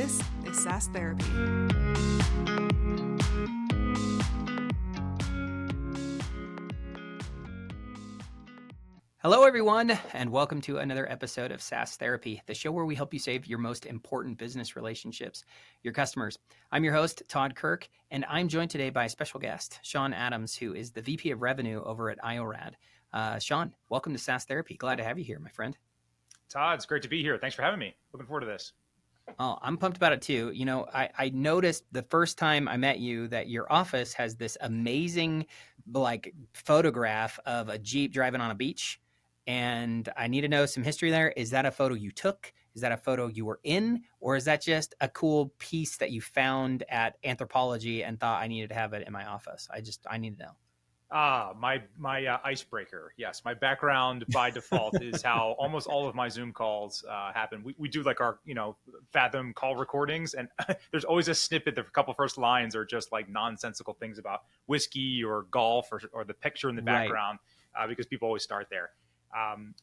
This is SaaS Therapy. Hello, everyone, and welcome to another episode of SaaS Therapy, the show where we help you save your most important business relationships, your customers. I'm your host, Todd Kirk, and I'm joined today by a special guest, Sean Adams, who is the VP of Revenue over at IORAD. Sean, welcome to SaaS Therapy. Glad to have you here, my friend. Todd, it's great to be here. Thanks for having me. Looking forward to this. Oh, I'm pumped about it too. You know, I noticed the first time I met you that your office has this amazing, photograph of a Jeep driving on a beach. And I need to know some history there. Is that a photo you took? Is that a photo you were in? Or is that just a cool piece that you found at Anthropology and thought I needed to have it in my office? I need to know. My icebreaker. Yes, my background by default is how almost all of my Zoom calls happen. We do like our Fathom call recordings, and there's always a snippet. The couple first lines are just like nonsensical things about whiskey or golf or the picture in the background, because people always start there.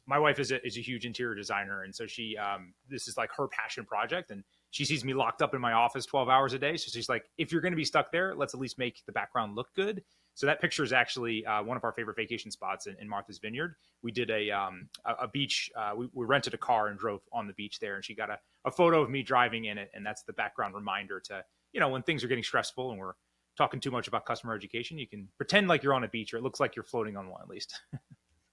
My wife is a huge interior designer, and so she this is like her passion project, and she sees me locked up in my office 12 hours a day. So she's like, if you're going to be stuck there, let's at least make the background look good. So that picture is actually one of our favorite vacation spots in Martha's Vineyard. We did a beach. We rented a car and drove on the beach there, and she got a photo of me driving in it, and that's the background reminder to, when things are getting stressful and we're talking too much about customer education, you can pretend like you're on a beach, or it looks like you're floating on one at least.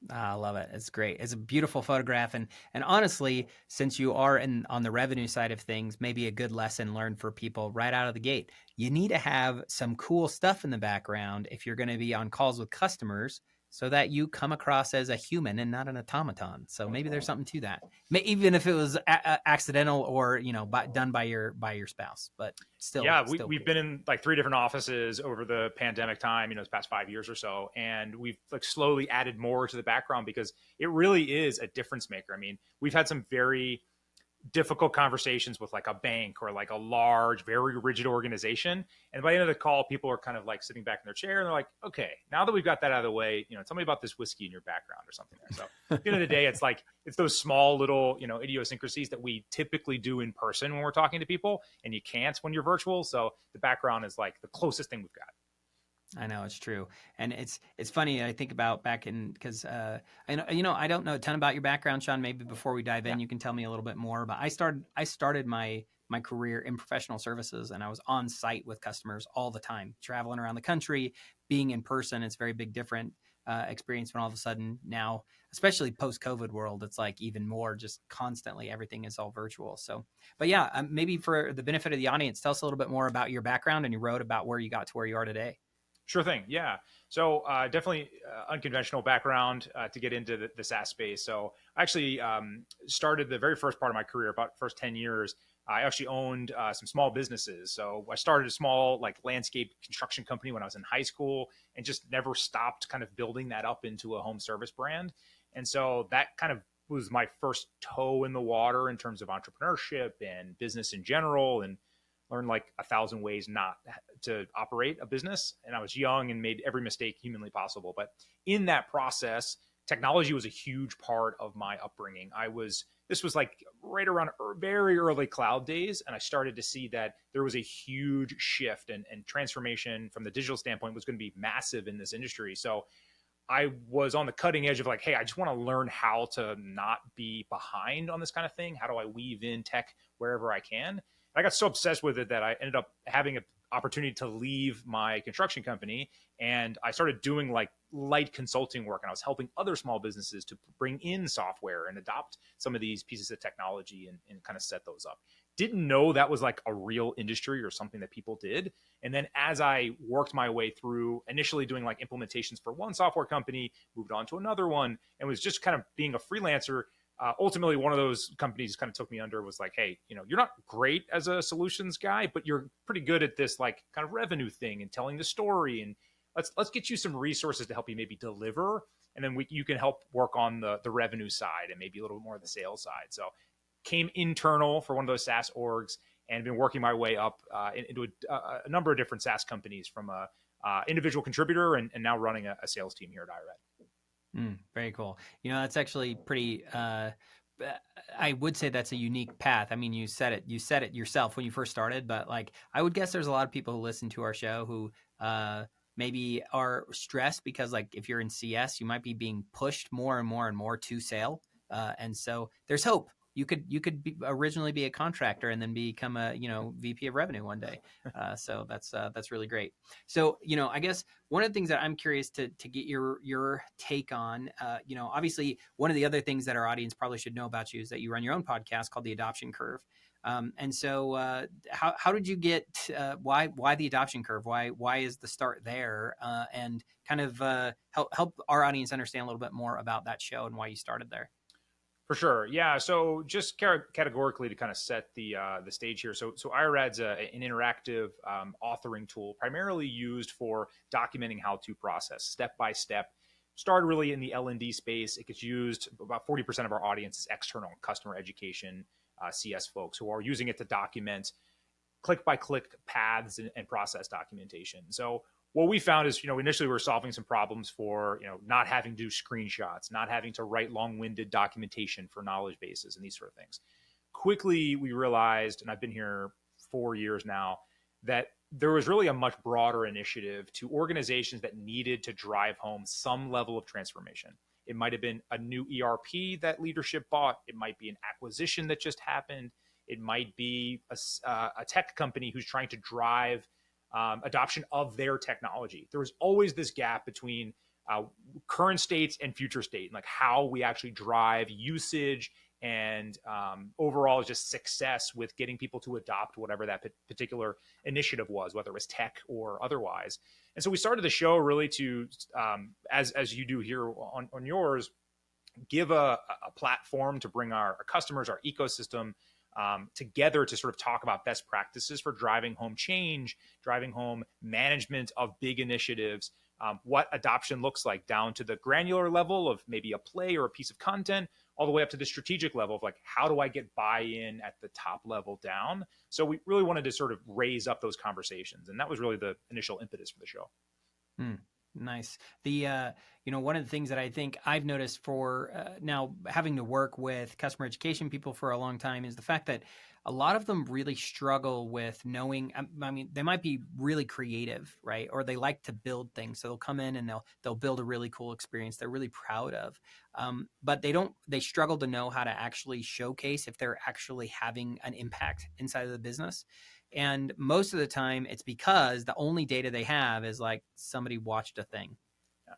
I love it. It's great. It's a beautiful photograph. And honestly, since you are on the revenue side of things, maybe a good lesson learned for people right out of the gate. You need to have some cool stuff in the background if you're going to be on calls with customers so that you come across as a human and not an automaton. So maybe there's something to that, even if it was accidental or, done by your spouse, but still. Yeah, we've cool. Been in like 3 different offices over the pandemic time, this past 5 years or so. And we've like slowly added more to the background because it really is a difference maker. I mean, we've had some very difficult conversations with like a bank or like a large, very rigid organization. And by the end of the call, people are kind of like sitting back in their chair and they're like, okay, now that we've got that out of the way, tell me about this whiskey in your background or something there. So at the end of the day, it's like, it's those small little, idiosyncrasies that we typically do in person when we're talking to people, and you can't when you're virtual. So the background is like the closest thing we've got. I know, it's true. And it's funny. I think about back in, because I don't know a ton about your background, Sean. Maybe before we dive in, you can tell me a little bit more. But I started my career in professional services, and I was on site with customers all the time, traveling around the country, being in person. It's a very big different experience when all of a sudden now, especially post-COVID world, it's like even more just constantly everything is all virtual. So, but yeah, maybe for the benefit of the audience, tell us a little bit more about your background and your road about where you got to where you are today. Sure thing. Yeah. So definitely unconventional background to get into the SaaS space. So I actually started the very first part of my career, about the first 10 years. I actually owned some small businesses. So I started a small landscape construction company when I was in high school, and just never stopped kind of building that up into a home service brand. And so that kind of was my first toe in the water in terms of entrepreneurship and business in general, and learned like 1,000 ways not to operate a business. And I was young and made every mistake humanly possible. But in that process, technology was a huge part of my upbringing. This was like right around very early cloud days. And I started to see that there was a huge shift and transformation from the digital standpoint was going to be massive in this industry. So I was on the cutting edge of like, hey, I just want to learn how to not be behind on this kind of thing. How do I weave in tech wherever I can? I got so obsessed with it that I ended up having an opportunity to leave my construction company, and I started doing like light consulting work, and I was helping other small businesses to bring in software and adopt some of these pieces of technology and kind of set those up. Didn't know that was like a real industry or something that people did. And then as I worked my way through initially doing like implementations for one software company, moved on to another one, and was just kind of being a freelancer. Ultimately, one of those companies kind of took me under, was like, hey, you're not great as a solutions guy, but you're pretty good at this like kind of revenue thing and telling the story. And let's get you some resources to help you maybe deliver. And then you can help work on the revenue side and maybe a little bit more of the sales side. So came internal for one of those SaaS orgs and been working my way up into a number of different SaaS companies, from a individual contributor and now running a sales team here at IORAD. Very cool. That's actually pretty I would say that's a unique path. I mean, you said it yourself when you first started, but like, I would guess there's a lot of people who listen to our show who maybe are stressed because, like, if you're in CS, you might be being pushed more and more and more to sale. And so there's hope. You could originally be a contractor and then become a, VP of revenue one day. So that's really great. So, I guess one of the things that I'm curious to get your take on, obviously one of the other things that our audience probably should know about you is that you run your own podcast called The Adoption Curve. And so, how did you get? Why the adoption curve? Why is the start there? And kind of help our audience understand a little bit more about that show and why you started there. For sure. Yeah. So just categorically to kind of set the stage here. So IRAD's an interactive authoring tool primarily used for documenting how-to process step by step. Started really in the L&D space. It gets used about 40% of our audience is external customer education CS folks who are using it to document click by click paths and process documentation. So what we found is, initially we were solving some problems for, not having to do screenshots, not having to write long-winded documentation for knowledge bases and these sort of things. Quickly, we realized, and I've been here 4 years now, that there was really a much broader initiative to organizations that needed to drive home some level of transformation. It might have been a new ERP that leadership bought. It might be an acquisition that just happened. It might be a tech company who's trying to drive adoption of their technology. There was always this gap between current states and future state, and like how we actually drive usage and overall just success with getting people to adopt whatever that particular initiative was, whether it was tech or otherwise. And so we started the show really to, as you do here on yours, give a platform to bring our customers, our ecosystem, together to sort of talk about best practices for driving home change, driving home management of big initiatives, what adoption looks like down to the granular level of maybe a play or a piece of content, all the way up to the strategic level of like, how do I get buy-in at the top level down? So we really wanted to sort of raise up those conversations. And that was really the initial impetus for the show. Nice. The one of the things that I think I've noticed for now having to work with customer education people for a long time is the fact that a lot of them really struggle with knowing. I mean, they might be really creative, right? Or they like to build things, so they'll come in and they'll build a really cool experience they're really proud of. But they struggle to know how to actually showcase if they're actually having an impact inside of the business. And most of the time it's because the only data they have is like somebody watched a thing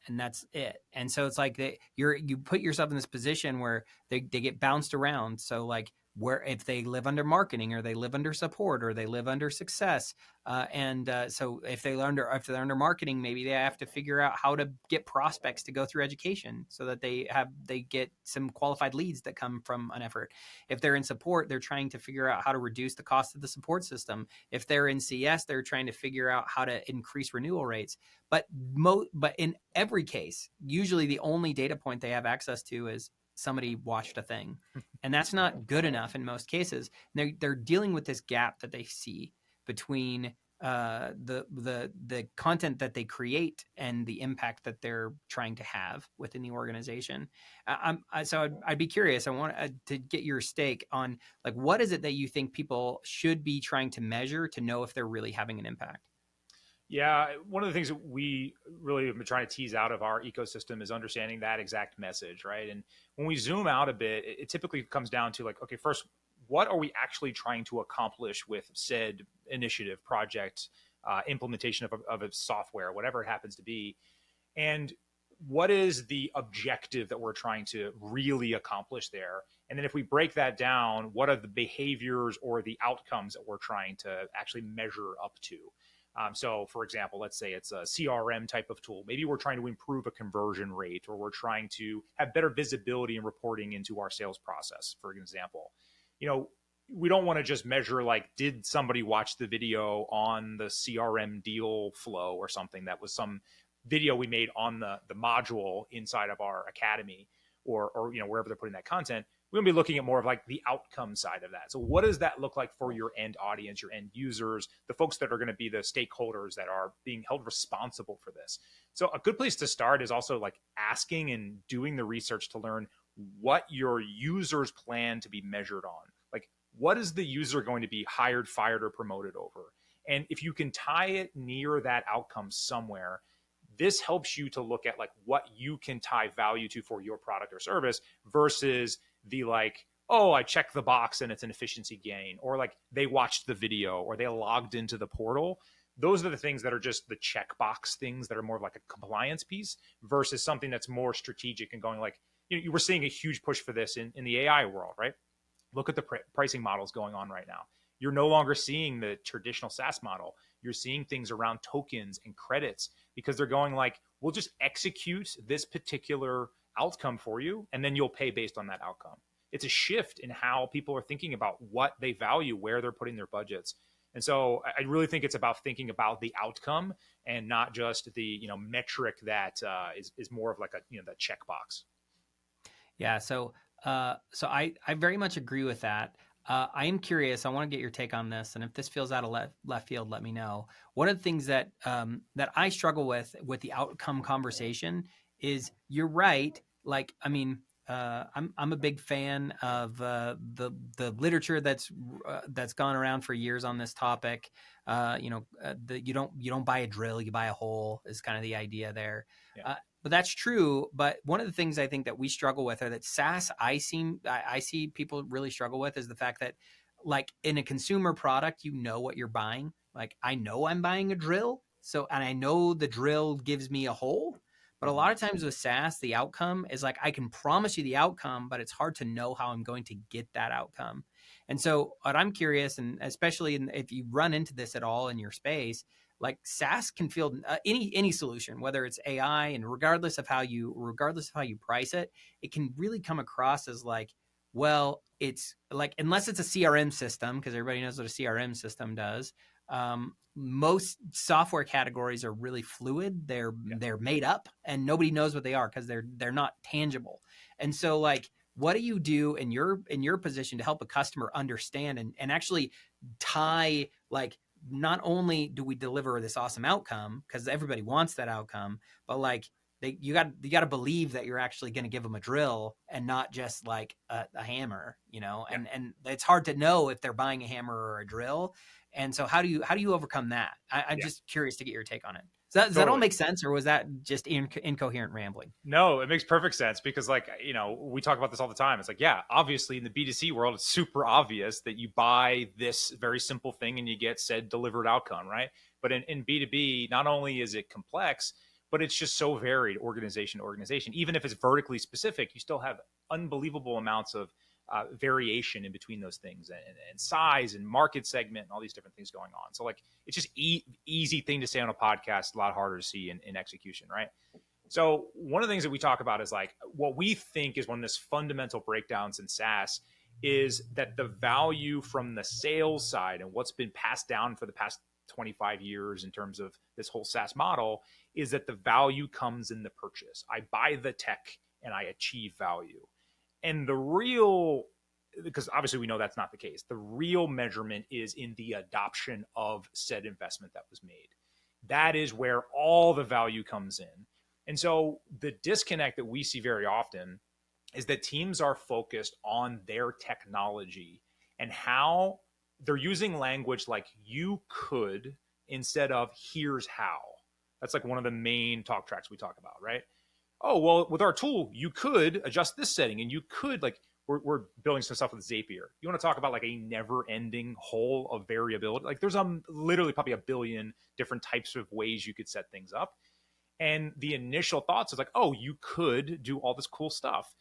and that's it. And so it's like you put yourself in this position where they get bounced around. So like where if they live under marketing or they live under support or they live under success, so if they're under marketing, maybe they have to figure out how to get prospects to go through education so that they get some qualified leads that come from an effort. If they're in support, they're trying to figure out how to reduce the cost of the support system. If they're in CS, they're trying to figure out how to increase renewal rates. But in every case, usually the only data point they have access to is somebody watched a thing, and that's not good enough in most cases. They're dealing with this gap that they see between the content that they create and the impact that they're trying to have within the organization. I'd be curious. I want to get your stake on like what is it that you think people should be trying to measure to know if they're really having an impact? Yeah, one of the things that we really have been trying to tease out of our ecosystem is understanding that exact message, right? And when we zoom out a bit, it typically comes down to like, okay, first, what are we actually trying to accomplish with said initiative, project, implementation of a software, whatever it happens to be? And what is the objective that we're trying to really accomplish there? And then if we break that down, what are the behaviors or the outcomes that we're trying to actually measure up to? So for example, let's say it's a CRM type of tool. Maybe we're trying to improve a conversion rate, or we're trying to have better visibility and reporting into our sales process, for example. We don't want to just measure like, did somebody watch the video on the CRM deal flow or something that was some video we made on the module inside of our academy or wherever they're putting that content. We're going to be looking at more of like the outcome side of that. So what does that look like for your end audience, your end users, the folks that are going to be the stakeholders that are being held responsible for this? So a good place to start is also like asking and doing the research to learn what your users plan to be measured on. Like, what is the user going to be hired, fired, or promoted over? And if you can tie it near that outcome somewhere, this helps you to look at like what you can tie value to for your product or service versus the like, oh, I checked the box and it's an efficiency gain, or like they watched the video or they logged into the portal. Those are the things that are just the checkbox things that are more of like a compliance piece versus something that's more strategic and going like, you were seeing a huge push for this in the AI world, right? Look at the pricing models going on right now. You're no longer seeing the traditional SaaS model. You're seeing things around tokens and credits because they're going like, we'll just execute this particular outcome for you, and then you'll pay based on that outcome. It's a shift in how people are thinking about what they value, where they're putting their budgets. And so I really think it's about thinking about the outcome and not just the metric that is more of like that checkbox. Yeah. So I very much agree with that. I am curious. I want to get your take on this, and if this feels out of left field, let me know. One of the things that I struggle with the outcome conversation is you're right. Like, I mean, I'm a big fan of the literature that's gone around for years on this topic. You don't buy a drill, you buy a hole is kind of the idea there. Yeah. But that's true. But one of the things I think that we struggle with, or that SaaS I see people really struggle with, is the fact that, like, in a consumer product, you know what you're buying. Like, I know I'm buying a drill, and I know the drill gives me a hole. But a lot of times with SaaS, the outcome is like, I can promise you the outcome, but it's hard to know how I'm going to get that outcome. And so what I'm curious, and especially if you run into this at all in your space, like SaaS can feel any solution, whether it's AI, and regardless of how you price it, it can really come across as like, well, it's like, unless it's a CRM system, because everybody knows what a CRM system does. Most software categories are really fluid. They're made up, and nobody knows what they are because they're not tangible. And so, like, what do you do in your position to help a customer understand and actually tie, like, not only do we deliver this awesome outcome because everybody wants that outcome, but like, you got to believe that you're actually going to give them a drill and not just like a hammer, and it's hard to know if they're buying a hammer or a drill. And so how do you overcome that? I'm just curious to get your take on it. Does that all make sense, or was that just incoherent rambling? No, it makes perfect sense because, like, we talk about this all the time. It's like, yeah, obviously in the B2C world, it's super obvious that you buy this very simple thing and you get said delivered outcome, right? But in B2B, not only is it complex, but it's just so varied organization to organization. Even if it's vertically specific, you still have unbelievable amounts of variation in between those things and size and market segment and all these different things going on. So, like, it's just easy thing to say on a podcast, a lot harder to see in execution, right? So one of the things that we talk about is like what we think is one of those fundamental breakdowns in SaaS is that the value from the sales side and what's been passed down for the past 25 years in terms of this whole SaaS model is that the value comes in the purchase. I buy the tech and I achieve value. And because obviously we know that's not the case, the real measurement is in the adoption of said investment that was made. That is where all the value comes in. And so the disconnect that we see very often is that teams are focused on their technology and how they're using language like you could instead of here's how. That's like one of the main talk tracks we talk about, right? Oh, well, with our tool, you could adjust this setting and you could, like, we're building some stuff with Zapier. You want to talk about like a never ending hole of variability? Like, there's literally probably a billion different types of ways you could set things up. And the initial thoughts is like, oh, you could do all this cool stuff.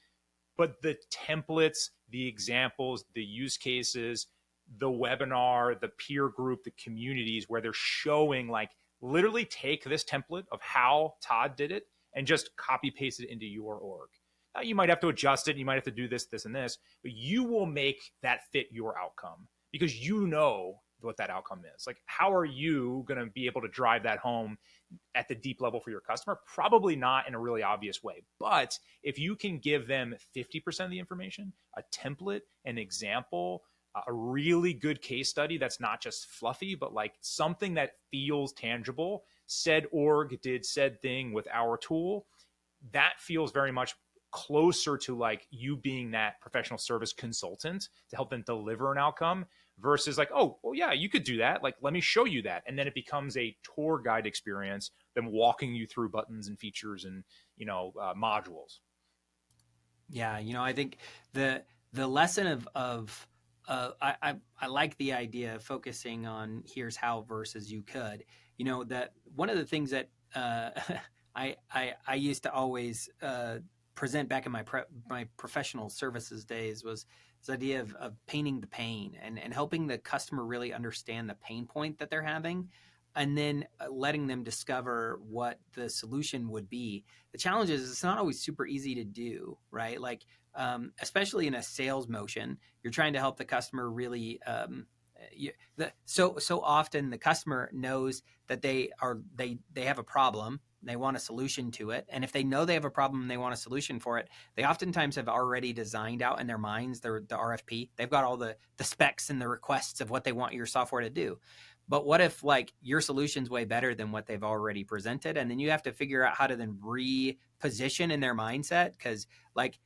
But the templates, the examples, the use cases, the webinar, the peer group, the communities where they're showing, like, literally take this template of how Todd did it and just copy paste it into your org. Now, you might have to adjust it. You might have to do this, this, and this, but you will make that fit your outcome because you know what that outcome is. Like, how are you going to be able to drive that home at the deep level for your customer? Probably not in a really obvious way. But if you can give them 50% of the information, a template, an example, a really good case study that's not just fluffy, but like something that feels tangible, said org did said thing with our tool, that feels very much closer to like you being that professional service consultant to help them deliver an outcome versus like, oh, well, yeah, you could do that. Like, let me show you that. And then it becomes a tour guide experience, them walking you through buttons and features and, modules. Yeah, I think the lesson I like the idea of focusing on here's how versus you could. That one of the things that I used to always present back in my professional services days was this idea of painting the pain and helping the customer really understand the pain point that they're having, and then letting them discover what the solution would be. The challenge is it's not always super easy to do, right? Like, especially in a sales motion, you're trying to help the customer really. So often the customer knows that they have a problem. They want a solution to it, and if they know they have a problem and they want a solution for it, they oftentimes have already designed out in their minds the RFP. They've got all the specs and the requests of what they want your software to do. But what if like your solution's way better than what they've already presented, and then you have to figure out how to then reposition in their mindset? Because like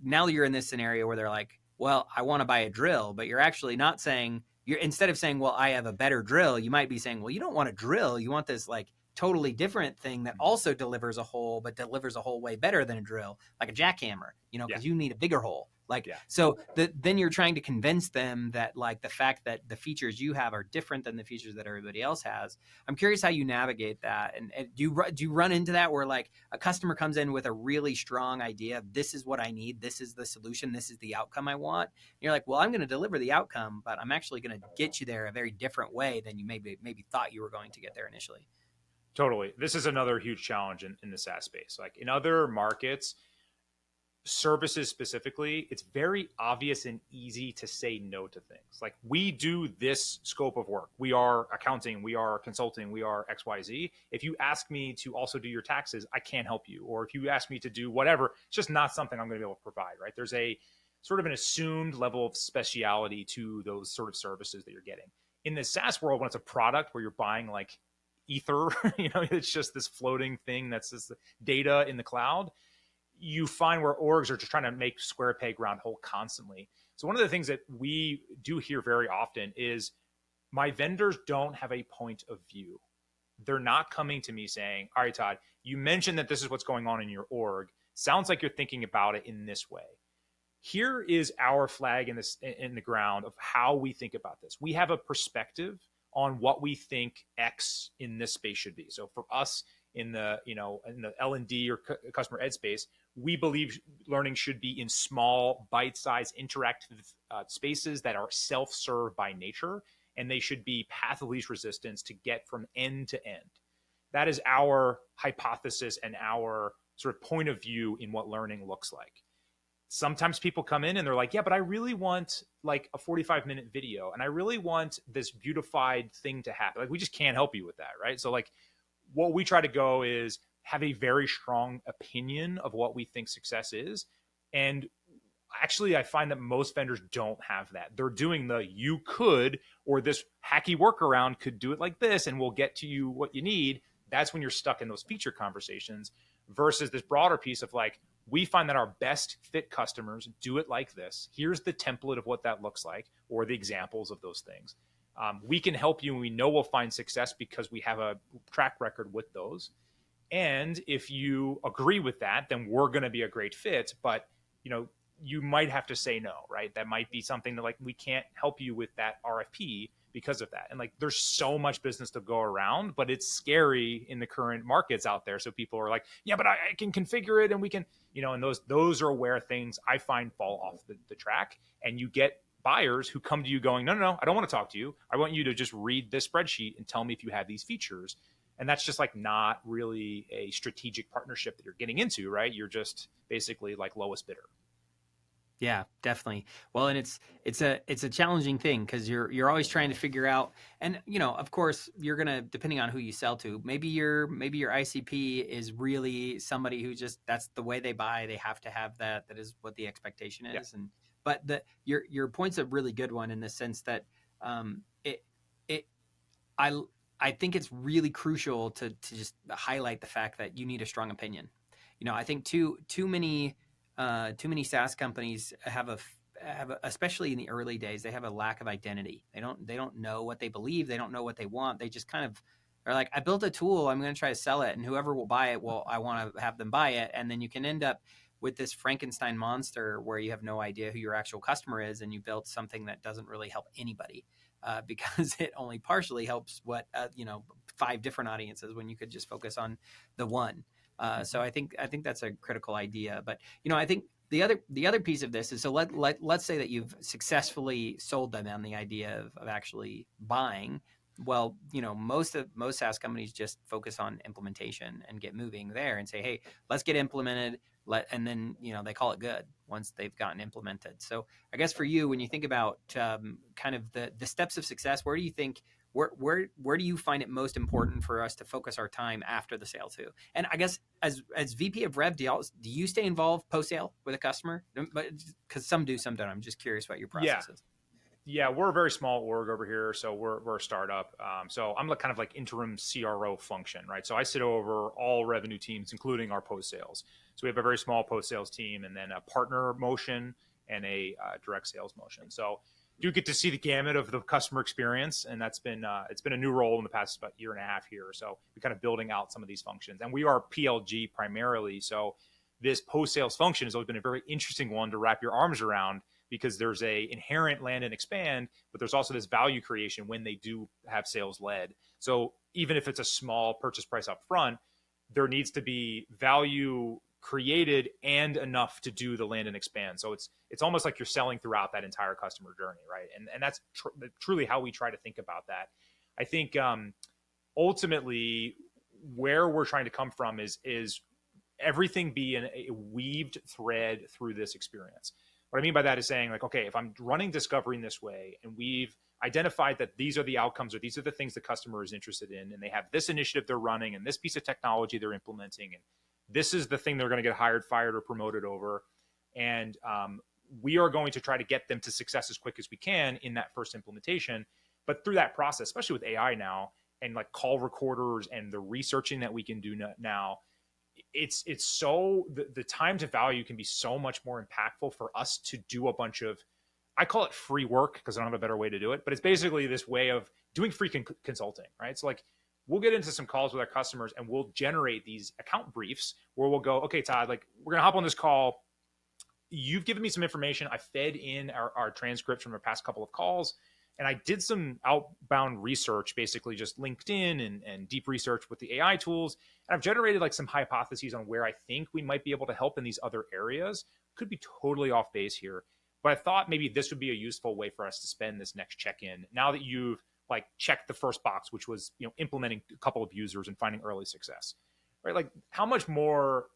now you're in this scenario where they're like, well, I want to buy a drill, but you're actually not saying, you're, instead of saying, well, I have a better drill, you might be saying, well, you don't want a drill, you want this like totally different thing that also delivers a hole, but delivers a hole way better than a drill, like a jackhammer, because you need a bigger hole. Like, so then you're trying to convince them that like the fact that the features you have are different than the features that everybody else has. I'm curious how you navigate that. And do you run into that where like a customer comes in with a really strong idea of this is what I need, this is the solution, this is the outcome I want. And you're like, well, I'm going to deliver the outcome, but I'm actually going to get you there a very different way than you maybe thought you were going to get there initially. Totally. This is another huge challenge in the SaaS space. Like in other markets, services specifically, it's very obvious and easy to say no to things. Like we do this scope of work. We are accounting, we are consulting, we are XYZ. If you ask me to also do your taxes, I can't help you. Or if you ask me to do whatever, it's just not something I'm going to be able to provide, right? There's a sort of an assumed level of speciality to those sort of services that you're getting. In the SaaS world, when it's a product where you're buying like ether, it's just this floating thing that's this data in the cloud, you find where orgs are just trying to make square peg round hole constantly. So one of the things that we do hear very often is my vendors don't have a point of view. They're not coming to me saying, all right, Todd, you mentioned that this is what's going on in your org. Sounds like you're thinking about it in this way. Here is our flag in the ground of how we think about this. We have a perspective on what we think X in this space should be. So for us in the L&D or customer ed space, we believe learning should be in small, bite-sized, interactive spaces that are self-serve by nature, and they should be path of least resistance to get from end to end. That is our hypothesis and our sort of point of view in what learning looks like. Sometimes people come in and they're like, yeah, but I really want like a 45-minute video, and I really want this beautified thing to happen. Like we just can't help you with that, right? So like what we try to go is have a very strong opinion of what we think success is. And actually, I find that most vendors don't have that. They're doing the you could, or this hacky workaround could do it like this, and we'll get to you what you need. That's when you're stuck in those feature conversations versus this broader piece of like, we find that our best fit customers do it like this. Here's the template of what that looks like, or the examples of those things. We can help you, and we know we'll find success because we have a track record with those. And if you agree with that, then we're going to be a great fit. But, you might have to say no, right? That might be something that like, we can't help you with that RFP because of that. And like, there's so much business to go around, but it's scary in the current markets out there. So people are like, yeah, but I can configure it and we can, and those are where things I find fall off the track. And you get buyers who come to you going, no, I don't want to talk to you. I want you to just read this spreadsheet and tell me if you have these features. And that's just like not really a strategic partnership that you're getting into, right? You're just basically like lowest bidder. Yeah, definitely. Well, and it's a challenging thing because you're always trying to figure out, and of course you're gonna, depending on who you sell to, maybe your ICP is really somebody who just, that's the way they buy. They have to have that. That is what the expectation is. Yeah. And but your point's a really good one in the sense that I think it's really crucial to just highlight the fact that you need a strong opinion. I think too many too many SaaS companies especially in the early days, they have a lack of identity. They don't know what they believe. They don't know what they want. They just kind of are like, I built a tool, I'm going to try to sell it, and whoever will buy it, well, I want to have them buy it. And then you can end up with this Frankenstein monster where you have no idea who your actual customer is, and you built something that doesn't really help anybody, because it only partially helps 5 different audiences when you could just focus on the one. So I think that's a critical idea. But I think the other piece of this is, so let's say that you've successfully sold them on the idea of actually buying. Well, most SaaS companies just focus on implementation and get moving there and say, hey, let's get implemented. And then they call it good once they've gotten implemented. So I guess for you, when you think about kind of the steps of success, where do you think where do you find it most important for us to focus our time after the sale to? And I guess as VP of Rev, do you stay involved post sale with a customer? But because some do, some don't. I'm just curious what your process is. Yeah, we're a very small org over here, so we're a startup. So I'm kind of like interim CRO function, right? So I sit over all revenue teams, including our post sales. So we have a very small post sales team, and then a partner motion and a direct sales motion. So you get to see the gamut of the customer experience, and that's been it's been a new role in the past about year and a half here. So we're kind of building out some of these functions, and we are PLG primarily. So this post sales function has always been a very interesting one to wrap your arms around, because there's a inherent land and expand, but there's also this value creation when they do have sales led. So even if it's a small purchase price up front, there needs to be value created and enough to do the land and expand. So it's almost like you're selling throughout that entire customer journey, right? And that's truly how we try to think about that. I think ultimately where we're trying to come from is everything be a weaved thread through this experience. What I mean by that is saying, like, okay, if I'm running discovery in this way, and we've identified that these are the outcomes, or these are the things the customer is interested in, and they have this initiative they're running and this piece of technology they're implementing, and this is the thing they're going to get hired, fired, or promoted over. And we are going to try to get them to success as quick as we can in that first implementation. But through that process, especially with AI now, and like call recorders and the researching that we can do now, it's so the time to value can be so much more impactful for us to do a bunch of, I call it free work because I don't have a better way to do it, but it's basically this way of doing free consulting, right? So like, we'll get into some calls with our customers and we'll generate these account briefs where we'll go, okay, Todd, like, we're going to hop on this call. You've given me some information. I fed in our transcripts from our past couple of calls, and I did some outbound research, basically just LinkedIn and deep research with the AI tools. And I've generated like some hypotheses on where I think we might be able to help in these other areas. Could be totally off base here, but I thought maybe this would be a useful way for us to spend this next check-in. Now that you've like checked the first box, which was, implementing a couple of users and finding early success, right? Like, how much more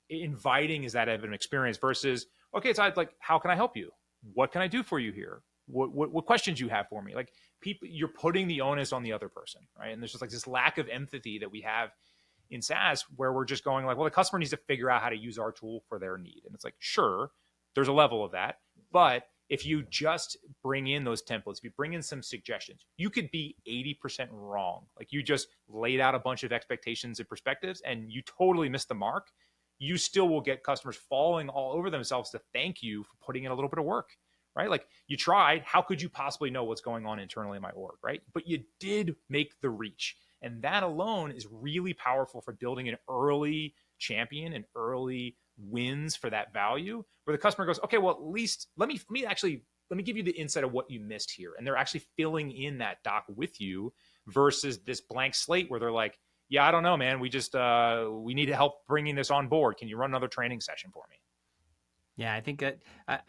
inviting is that of an experience versus, okay, so like, how can I help you? What can I do for you here? What questions you have for me? Like, people, you're putting the onus on the other person, right? And there's just like this lack of empathy that we have in SaaS, where we're just going like, well, the customer needs to figure out how to use our tool for their need. And it's like, sure, there's a level of that, but if you just bring in those templates, if you bring in some suggestions, you could be 80% wrong. Like, you just laid out a bunch of expectations and perspectives and you totally missed the mark. You still will get customers falling all over themselves to thank you for putting in a little bit of work, right? Like, you tried, how could you possibly know what's going on internally in my org, right? But you did make the reach. And that alone is really powerful for building an early champion and early wins for that value, where the customer goes, okay, well, at least let me give you the insight of what you missed here. And they're actually filling in that doc with you versus this blank slate where they're like, yeah, I don't know, man. We just, we need help bringing this on board. Can you run another training session for me? Yeah, I think that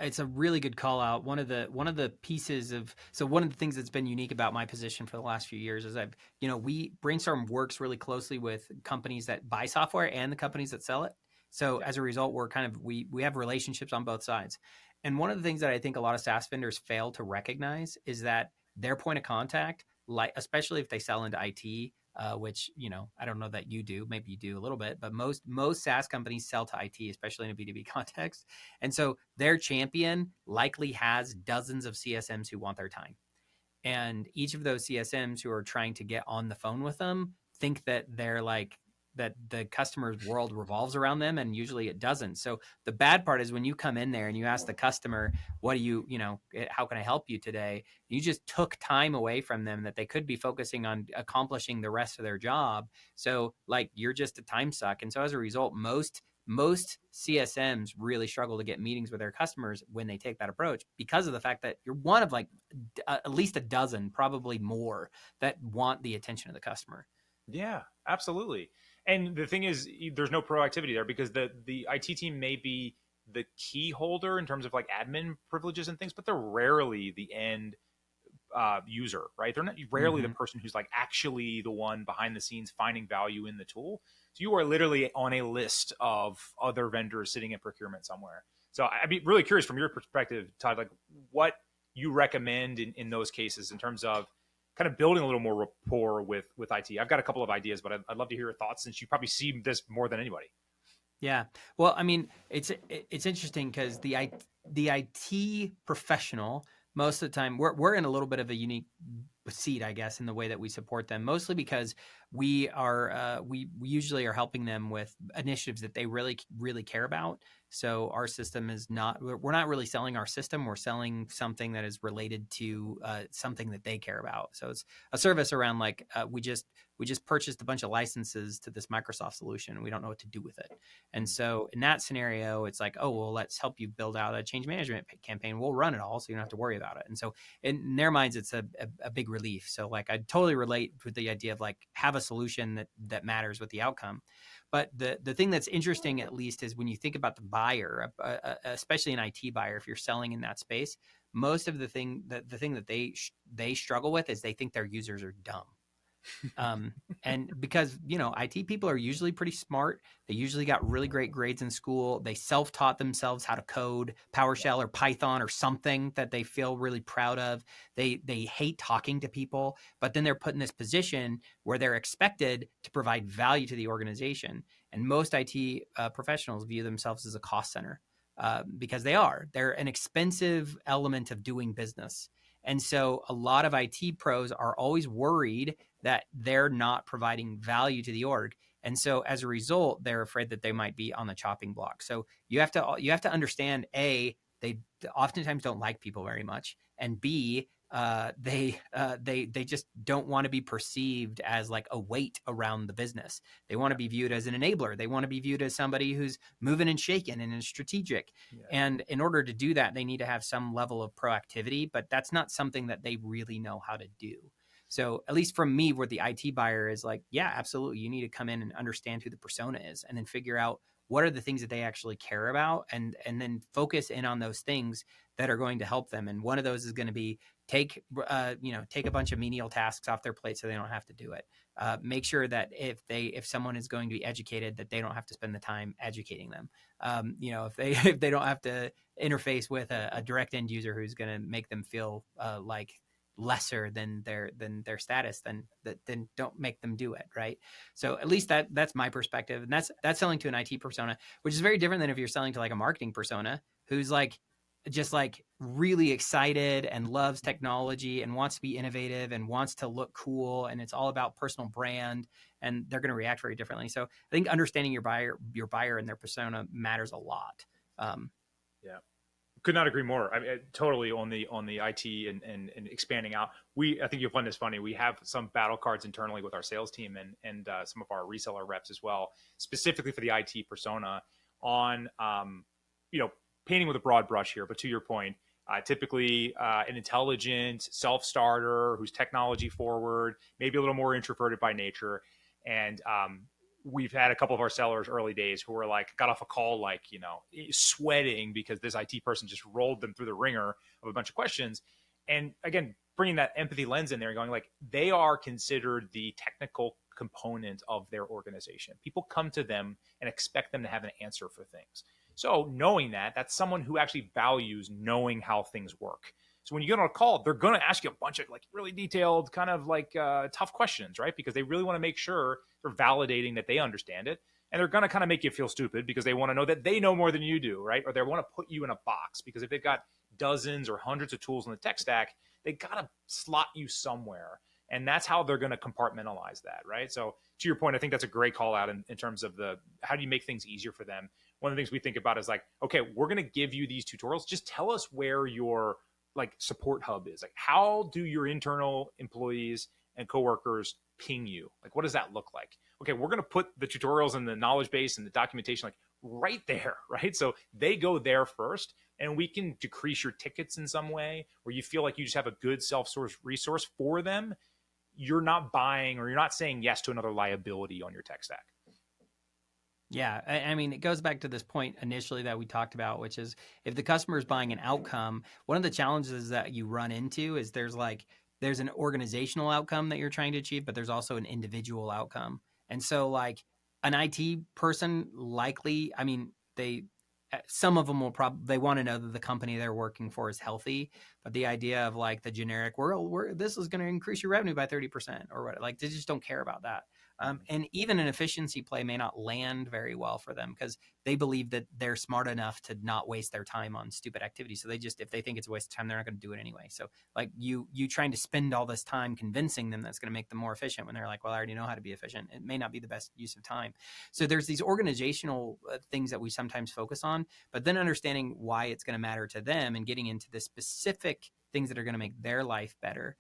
it's a really good call out. One of the pieces of, so one of the things that's been unique about my position for the last few years is we Brainstorm works really closely with companies that buy software and the companies that sell it. So as a result, we're we have relationships on both sides. And one of the things that I think a lot of SaaS vendors fail to recognize is that their point of contact, like especially if they sell into IT, which, I don't know that you do, maybe you do a little bit, but most SaaS companies sell to IT, especially in a B2B context. And so their champion likely has dozens of CSMs who want their time. And each of those CSMs who are trying to get on the phone with them think that they're like that the customer's world revolves around them, and usually it doesn't. So the bad part is when you come in there and you ask the customer, what do you know, how can I help you today? You just took time away from them that they could be focusing on accomplishing the rest of their job. So like you're just a time suck. And so as a result, most CSMs really struggle to get meetings with their customers when they take that approach, because of the fact that you're one of like at least a dozen, probably more, that want the attention of the customer. Yeah, absolutely. And the thing is, there's no proactivity there because the IT team may be the key holder in terms of like admin privileges and things, but they're rarely the end user, right? They're not rarely the Mm-hmm. person who's like actually the one behind the scenes finding value in the tool. So you are literally on a list of other vendors sitting in procurement somewhere. So I'd be really curious from your perspective, Todd, like what you recommend in those cases in terms of kind of building a little more rapport with IT. I've got a couple of ideas, but I'd love to hear your thoughts since you probably see this more than anybody. Yeah. Well, I mean, it's interesting because the IT professional, most of the time we're in a little bit of a unique seat, I guess, in the way that we support them, mostly because we usually are helping them with initiatives that they really care about. So our system is not, we're not really selling our system. We're selling something that is related to something that they care about. So it's a service around like we just purchased a bunch of licenses to this Microsoft solution and we don't know what to do with it. And so in that scenario, it's like, oh, well, let's help you build out a change management campaign. We'll run it all, so you don't have to worry about it. And so in their minds, it's a big relief. So like I totally relate with the idea of like have a solution that matters with the outcome. But the thing that's interesting, at least, is when you think about the buyer, especially an IT buyer, if you're selling in that space, most of the thing that they struggle with is they think their users are dumb. And because, you know, IT people are usually pretty smart. They usually got really great grades in school. They self-taught themselves how to code PowerShell or Python or something that they feel really proud of. They hate talking to people, but then they're put in this position where they're expected to provide value to the organization. And most IT professionals view themselves as a cost center because they're an expensive element of doing business. And so a lot of IT pros are always worried that they're not providing value to the org. And so as a result, they're afraid that they might be on the chopping block. So you have to understand, A, they oftentimes don't like people very much, and B, they just don't want to be perceived as like a weight around the business. They want to be viewed as an enabler. They want to be viewed as somebody who's moving and shaking and is strategic. Yeah. And in order to do that, they need to have some level of proactivity, but that's not something that they really know how to do. So at least from me, where the IT buyer is like, yeah, absolutely. You need to come in and understand who the persona is and then figure out what are the things that they actually care about, and then focus in on those things that are going to help them. And one of those is going to be take a bunch of menial tasks off their plate so they don't have to do it. Make sure that if someone is going to be educated, that they don't have to spend the time educating them. If they don't have to interface with a direct end user who's going to make them feel like lesser than their status, then don't make them do it, right? So at least that's my perspective, and that's selling to an IT persona, which is very different than if you're selling to like a marketing persona who's like just like really excited and loves technology and wants to be innovative and wants to look cool, and it's all about personal brand, and they're going to react very differently. So I think understanding your buyer and their persona matters a lot. Yeah. Could not agree more. I mean, totally on the IT and expanding out. I think you'll find this funny. We have some battle cards internally with our sales team and some of our reseller reps as well, specifically for the IT persona on, painting with a broad brush here. But to your point, typically an intelligent self-starter who's technology forward, maybe a little more introverted by nature. And we've had a couple of our sellers early days who were like, got off a call, like, sweating because this IT person just rolled them through the ringer of a bunch of questions. And again, bringing that empathy lens in there and going like, they are considered the technical component of their organization. People come to them and expect them to have an answer for things. So knowing that's someone who actually values knowing how things work. So when you get on a call, they're going to ask you a bunch of like really detailed kind of like tough questions, right? Because they really want to make sure they're validating that they understand it. And they're going to kind of make you feel stupid because they want to know that they know more than you do, right? Or they want to put you in a box because if they've got dozens or hundreds of tools in the tech stack, they got to slot you somewhere. And that's how they're going to compartmentalize that, right? So to your point, I think that's a great call out in terms of the how do you make things easier for them. One of the things we think about is like, okay, we're going to give you these tutorials. Just tell us where your like support hub is. Like, how do your internal employees and coworkers ping you? Like, what does that look like? Okay, we're going to put the tutorials and the knowledge base and the documentation like right there, right? So they go there first, and we can decrease your tickets in some way where you feel like you just have a good self-source resource for them. You're not buying or you're not saying yes to another liability on your tech stack. Yeah, I mean, it goes back to this point initially that we talked about, which is if the customer is buying an outcome, one of the challenges that you run into is there's an organizational outcome that you're trying to achieve, but there's also an individual outcome. And so like an IT person likely, I mean, some of them will they want to know that the company they're working for is healthy, but the idea of like the generic, this is going to increase your revenue by 30% or what, like they just don't care about that. And even an efficiency play may not land very well for them because they believe that they're smart enough to not waste their time on stupid activities. So if they think it's a waste of time, they're not going to do it anyway. So like you trying to spend all this time convincing them that's going to make them more efficient when they're like, well, I already know how to be efficient. It may not be the best use of time. So there's these organizational things that we sometimes focus on, but then understanding why it's going to matter to them and getting into the specific things that are going to make their life better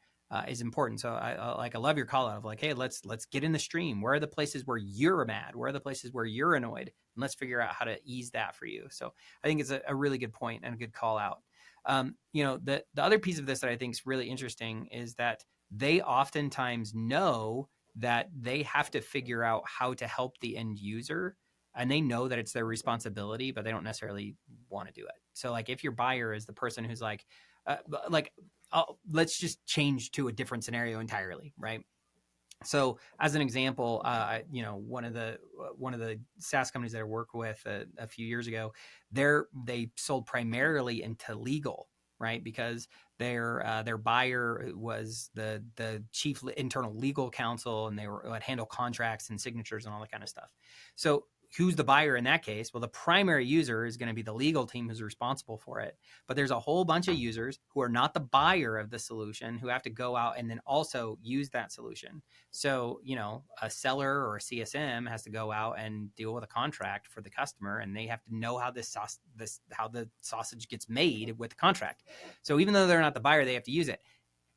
is important. So I love your call out of like, hey, let's get in the stream. Where are the places where you're mad? Where are the places where you're annoyed? And let's figure out how to ease that for you. So I think it's a really good point and a good call out. The other piece of this that I think is really interesting is that they oftentimes know that they have to figure out how to help the end user, and they know that it's their responsibility, but they don't necessarily want to do it. So like if your buyer is the person who's like let's just change to a different scenario entirely, right? So as an example, one of the SaaS companies that I worked with a few years ago, they sold primarily into legal, right? Because their buyer was the chief internal legal counsel, and they would handle contracts and signatures and all that kind of stuff. So who's the buyer in that case? Well, the primary user is going to be the legal team who's responsible for it. But there's a whole bunch of users who are not the buyer of the solution who have to go out and then also use that solution. So, a seller or a CSM has to go out and deal with a contract for the customer, and they have to know how how the sausage gets made with the contract. So even though they're not the buyer, they have to use it.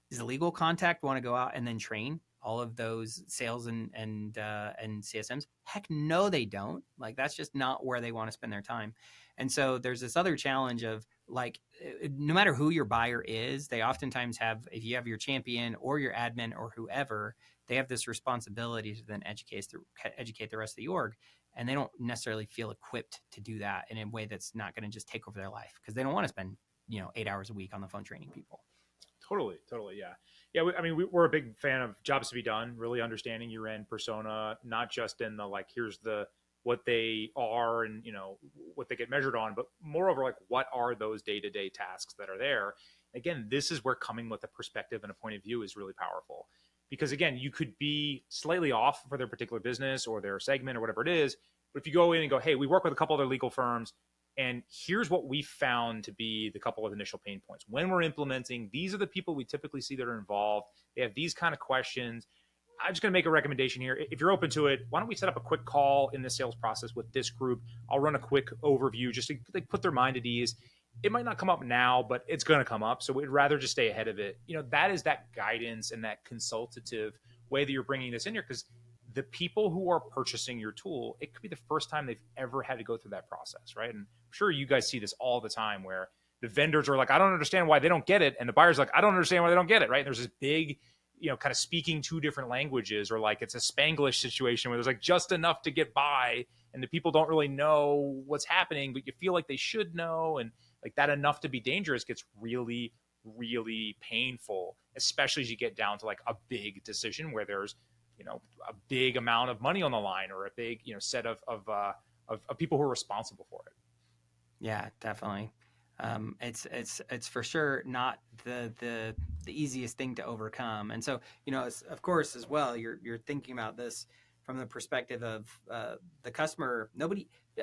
Does the legal contact want to go out and then train all of those sales and CSMs? Heck no, they don't. Like that's just not where they want to spend their time. And so there's this other challenge of like, no matter who your buyer is, they oftentimes have, if you have your champion or your admin or whoever, they have this responsibility to then educate the rest of the org. And they don't necessarily feel equipped to do that in a way that's not going to just take over their life because they don't want to spend 8 hours a week on the phone training people. Totally. Yeah. We're a big fan of jobs to be done, really understanding your end persona, not just in the like, here's what they are and what they get measured on, but moreover, like what are those day-to-day tasks that are there? Again, this is where coming with a perspective and a point of view is really powerful, because again, you could be slightly off for their particular business or their segment or whatever it is, but if you go in and go, hey, we work with a couple other legal firms, and here's what we found to be the couple of initial pain points. When we're implementing, these are the people we typically see that are involved. They have these kind of questions. I'm just going to make a recommendation here. If you're open to it, why don't we set up a quick call in the sales process with this group? I'll run a quick overview just to put their mind at ease. It might not come up now, but it's going to come up. So we'd rather just stay ahead of it. That is that guidance and that consultative way that you're bringing this in here, because the people who are purchasing your tool, it could be the first time they've ever had to go through that process, right? And I'm sure you guys see this all the time where the vendors are like, I don't understand why they don't get it. And the buyer's like, I don't understand why they don't get it, right? And there's this big, kind of speaking two different languages, or like it's a Spanglish situation where there's like just enough to get by and the people don't really know what's happening, but you feel like they should know. And like that enough to be dangerous gets really, really painful, especially as you get down to like a big decision where there's, a big amount of money on the line, or a big, set of people who are responsible for it. Yeah, definitely. It's for sure not the easiest thing to overcome. And so, of course, as well, you're thinking about this from the perspective of the customer.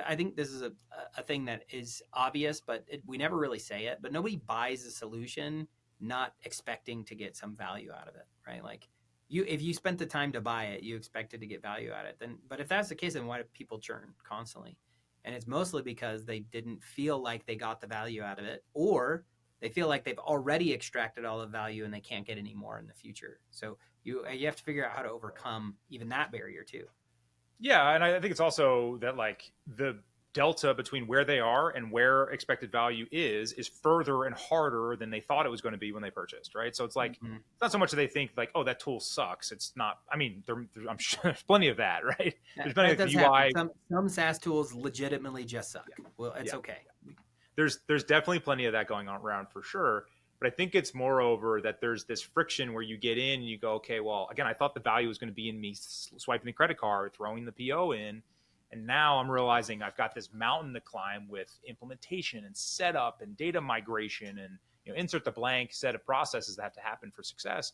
I think this is a thing that is obvious, but we never really say it, but nobody buys a solution not expecting to get some value out of it, right? Like if you spent the time to buy it, you expected to get value out of it. Then, but if that's the case, then why do people churn constantly? And it's mostly because they didn't feel like they got the value out of it, or they feel like they've already extracted all the value and they can't get any more in the future. So you have to figure out how to overcome even that barrier too. Yeah, and I think it's also that like the delta between where they are and where expected value is further and harder than they thought it was going to be when they purchased, right? So it's like Mm-hmm. it's not so much that they think like, oh, that tool sucks. It's not. I mean, I'm sure there's plenty of that, right? There's plenty That of the does happen. UI. Some SaaS tools legitimately just suck. Yeah, Well, it's yeah. okay. There's definitely plenty of that going on around for sure. But I think it's moreover that there's this friction where you get in and you go, okay, well, again, I thought the value was going to be in me swiping the credit card, throwing the PO in. And now I'm realizing I've got this mountain to climb with implementation and setup and data migration and insert the blank set of processes that have to happen for success.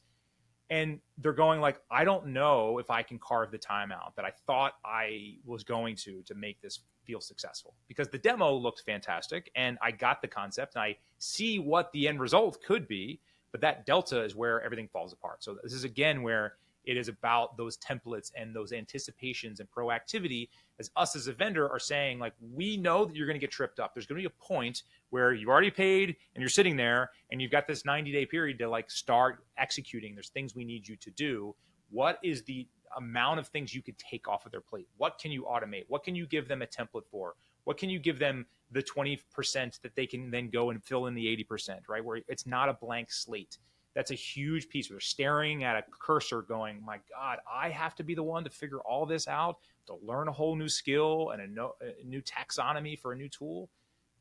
And they're going like, I don't know if I can carve the time out that I thought I was going to make this feel successful, because the demo looked fantastic and I got the concept and I see what the end result could be, but that delta is where everything falls apart. So this is again where it is about those templates and those anticipations and proactivity, as us as a vendor are saying, like, we know that you're going to get tripped up. There's going to be a point where you've already paid and you're sitting there and you've got this 90-day period to like start executing. There's things we need you to do. What is the amount of things you could take off of their plate? What can you automate? What can you give them a template for? What can you give them the 20% that they can then go and fill in the 80%, right? Where it's not a blank slate. That's a huge piece. They're staring at a cursor going, my God, I have to be the one to figure all this out, to learn a whole new skill and a new taxonomy for a new tool.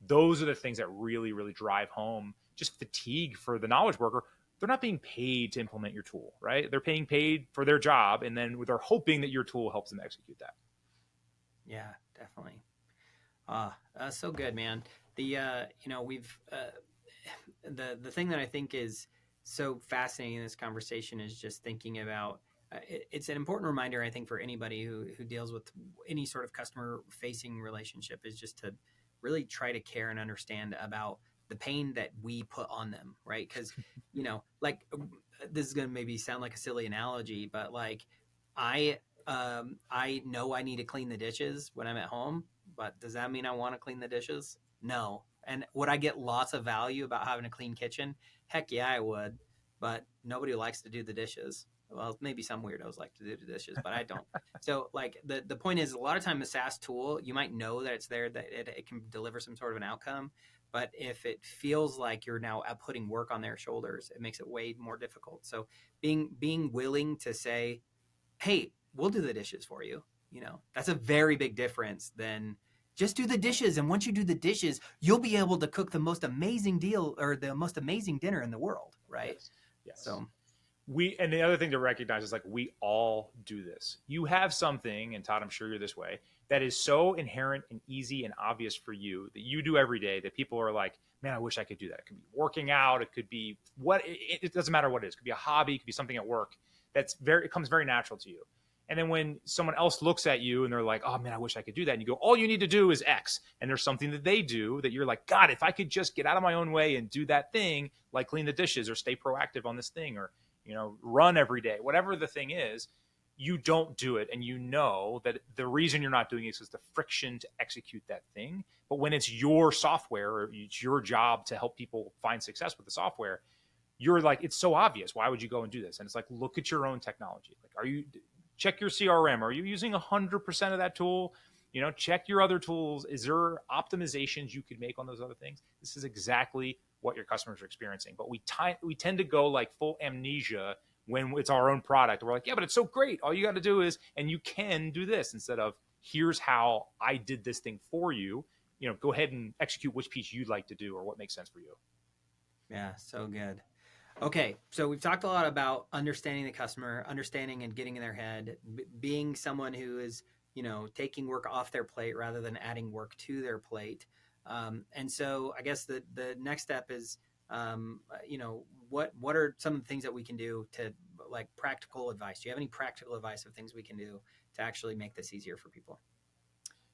Those are the things that really, really drive home just fatigue for the knowledge worker. They're not being paid to implement your tool, right? They're being paid for their job, and then they're hoping that your tool helps them execute that. Yeah, definitely. So good, man. We've the thing that I think is so fascinating in this conversation is just thinking about it's an important reminder, I think, for anybody who deals with any sort of customer facing relationship, is just to really try to care and understand about the pain that we put on them, right? Because like, this is going to maybe sound like a silly analogy, but like I I know I need to clean the dishes when I'm at home, but does that mean I want to clean the dishes? No. And would I get lots of value about having a clean kitchen? Heck yeah, I would. But nobody likes to do the dishes. Well, maybe some weirdos like to do the dishes, but I don't. So like the point is, a lot of time the SaaS tool, you might know that it's there, that it can deliver some sort of an outcome. But if it feels like you're now putting work on their shoulders, it makes it way more difficult. So being willing to say, hey, we'll do the dishes for you. That's a very big difference than just do the dishes. And once you do the dishes, you'll be able to cook the most amazing deal or the most amazing dinner in the world. Right. Yes. Yes. So and the other thing to recognize is like, we all do this. You have something, and Todd, I'm sure you're this way, that is so inherent and easy and obvious for you that you do every day that people are like, man, I wish I could do that. It could be working out. It could be it doesn't matter what it is. It could be a hobby. It could be something at work. It comes very natural to you. And then when someone else looks at you and they're like, oh man, I wish I could do that. And you go, all you need to do is X. And there's something that they do that you're like, God, if I could just get out of my own way and do that thing, like clean the dishes or stay proactive on this thing, or, run every day, whatever the thing is, you don't do it. And you know that the reason you're not doing it is the friction to execute that thing. But when it's your software, or it's your job to help people find success with the software, you're like, it's so obvious. Why would you go and do this? And it's like, look at your own technology. Like, check your CRM. Are you using 100% of that tool? Check your other tools. Is there optimizations you could make on those other things? This is exactly what your customers are experiencing. But we tend to go like full amnesia when it's our own product. We're like, yeah, but it's so great. All you got to do is, and you can do this, instead of, here's how I did this thing for you. Go ahead and execute which piece you'd like to do or what makes sense for you. yeah, so good. Okay, so we've talked a lot about understanding the customer, understanding and getting in their head, being someone who is, taking work off their plate rather than adding work to their plate. And so I guess the next step is, what are some of the things that we can do to, like, practical advice? Do you have any practical advice of things we can do to actually make this easier for people?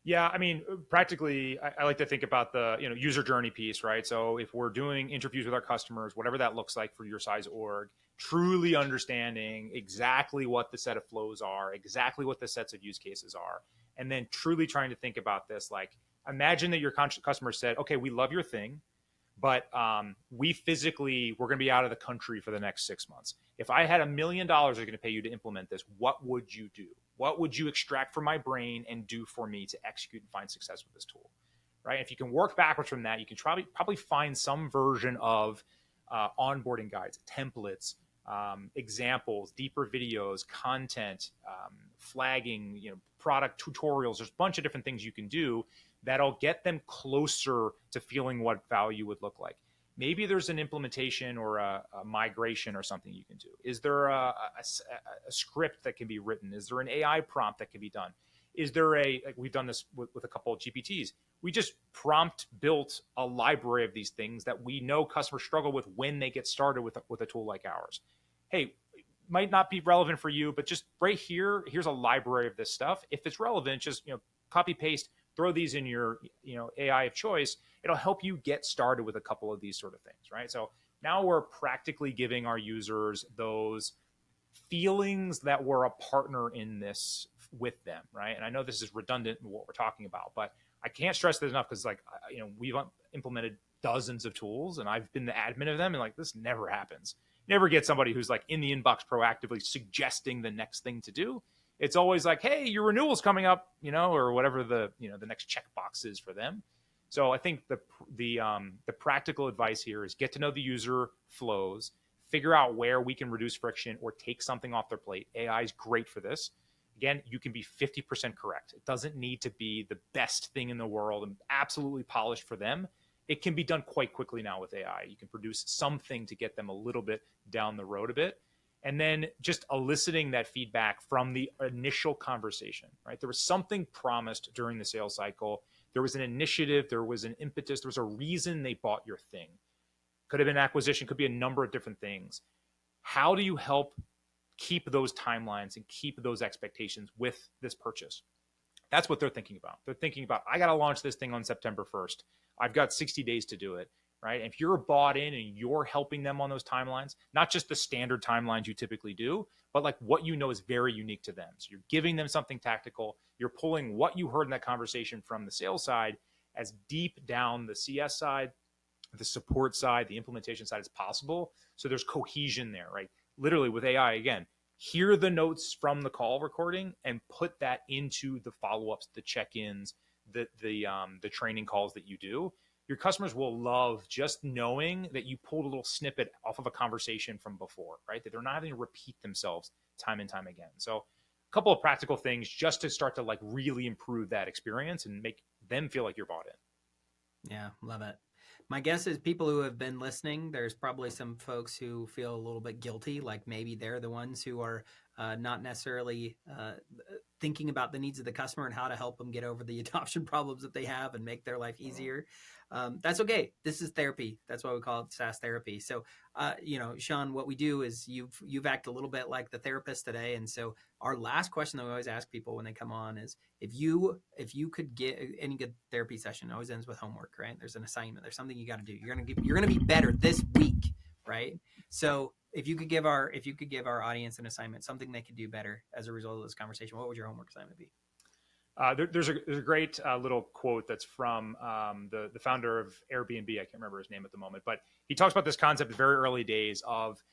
Yeah, I mean, practically, I like to think about the user journey piece, right? So if we're doing interviews with our customers, whatever that looks like for your size org, truly understanding exactly what the set of flows are, exactly what the sets of use cases are, and then truly trying to think about this. Like, imagine that your customer said, okay, we love your thing, but we're going to be out of the country for the next 6 months. If I had $1 million I'm going to pay you to implement this, what would you do? What would you extract from my brain and do for me to execute and find success with this tool? Right? If you can work backwards from that, you can probably find some version of onboarding guides, templates, examples, deeper videos, content, flagging, product tutorials. There's a bunch of different things you can do that'll get them closer to feeling what value would look like. Maybe there's an implementation or a migration or something you can do. Is there a script that can be written? Is there an AI prompt that can be done? Is there we've done this with a couple of GPTs. We just prompt built a library of these things that we know customers struggle with when they get started with a tool like ours. Hey, might not be relevant for you, but just right here, here's a library of this stuff. If it's relevant, just copy paste, throw these in your AI of choice. It'll help you get started with a couple of these sort of things, right? So now we're practically giving our users those feelings that we're a partner in this with them, right? And I know this is redundant in what we're talking about, but I can't stress this enough because we've implemented dozens of tools and I've been the admin of them, and this never happens. Never get somebody who's in the inbox proactively suggesting the next thing to do. It's always like, hey, your renewal's coming up, or whatever the next checkbox is for them. So I think the practical advice here is get to know the user flows, figure out where we can reduce friction or take something off their plate. AI is great for this. Again, you can be 50% correct. It doesn't need to be the best thing in the world and absolutely polished for them. It can be done quite quickly now with AI. You can produce something to get them a little bit down the road a bit. And then just eliciting that feedback from the initial conversation, right? There was something promised during the sales cycle. There was an initiative. There was an impetus. There was a reason they bought your thing. Could have been acquisition, could be a number of different things. How do you help keep those timelines and keep those expectations with this purchase? That's what they're thinking about. They're thinking about, I got to launch this thing on September 1st. I've got 60 days to do it, right? And if you're bought in and you're helping them on those timelines, not just the standard timelines you typically do, but what is very unique to them. So you're giving them something tactical. You're pulling what you heard in that conversation from the sales side as deep down the CS side, the support side, the implementation side as possible. So there's cohesion there, right? Literally with AI, again, hear the notes from the call recording and put that into the follow-ups, the check-ins, the training calls that you do. Your customers will love just knowing that you pulled a little snippet off of a conversation from before, right? That they're not having to repeat themselves time and time again. So a couple of practical things just to start to really improve that experience and make them feel like you're bought in. Yeah, love it. My guess is people who have been listening, there's probably some folks who feel a little bit guilty, like maybe they're the ones who are not necessarily thinking about the needs of the customer and how to help them get over the adoption problems that they have and make their life easier. That's okay. This is therapy. That's why we call it SaaS Therapy. So, Sean, what we do is you've acted a little bit like the therapist today. And so our last question that we always ask people when they come on is, if you could get any good therapy session, it always ends with homework, right? There's an assignment. There's something you got to do. You're going to be better this week, right? So if you could give our audience an assignment, something they could do better as a result of this conversation, what would your homework assignment be? There's a great little quote that's from the founder of Airbnb. I can't remember his name at the moment, but he talks about this concept in very early days of,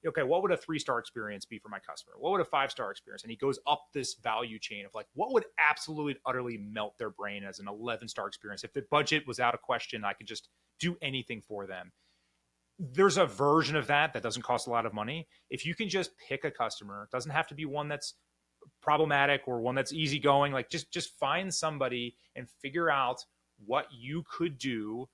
okay, what would a 3-star experience be for my customer? What would a 5-star experience? And he goes up this value chain of what would absolutely, utterly melt their brain as an 11-star experience? If the budget was out of question, I could just do anything for them. There's a version of that doesn't cost a lot of money. If you can just pick a customer, it doesn't have to be one that's problematic or one that's easygoing. Just find somebody and figure out what you could do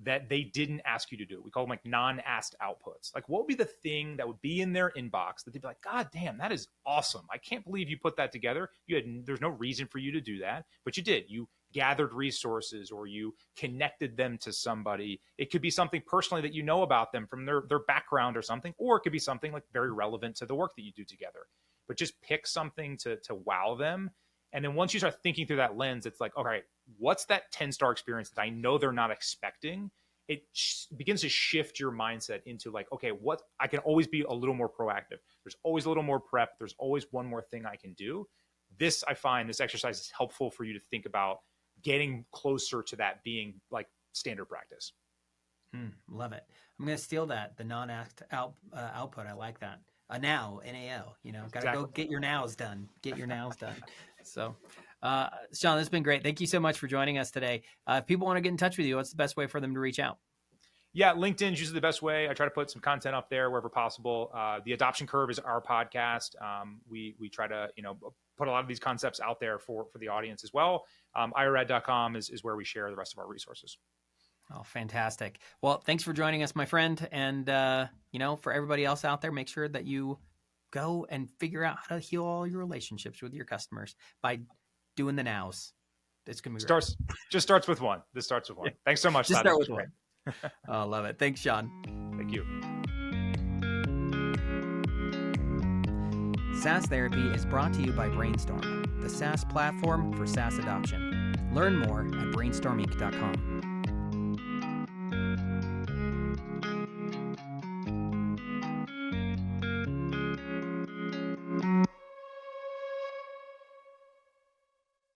that they didn't ask you to do. We call them non-asked outputs. What would be the thing that would be in their inbox that they'd be like, God damn, that is awesome. I can't believe you put that together. There's no reason for you to do that, but you did. You gathered resources or you connected them to somebody. It could be something personally that you know about them from their background or something, or it could be something very relevant to the work that you do together. But just pick something to wow them. And then once you start thinking through that lens, it's all right, what's that 10-star experience that I know they're not expecting? begins to shift your mindset into like, okay, what I can always be a little more proactive. There's always a little more prep. There's always one more thing I can do. I find this exercise is helpful for you to think about getting closer to that being like standard practice. Love it. I'm going to steal that. The non-act output. I like that. Now, NAL, got to go get your nows done. Get your nows done. So, Sean, this has been great. Thank you so much for joining us today. If people want to get in touch with you, what's the best way for them to reach out? Yeah, LinkedIn is usually the best way. I try to put some content up there wherever possible. The Adoption Curve is our podcast. We try to, put a lot of these concepts out there for the audience as well. IRAD.com is where we share the rest of our resources. Oh, fantastic. Well, thanks for joining us, my friend. And, for everybody else out there, make sure that you go and figure out how to heal all your relationships with your customers by doing the nows. It's going to be great. Just starts with one. This starts with one. Thanks so much, Just Todd. start with one. I love it. Thanks, Sean. Thank you. SaaS Therapy is brought to you by Brainstorm, the SaaS platform for SaaS adoption. Learn more at brainstorminc.com.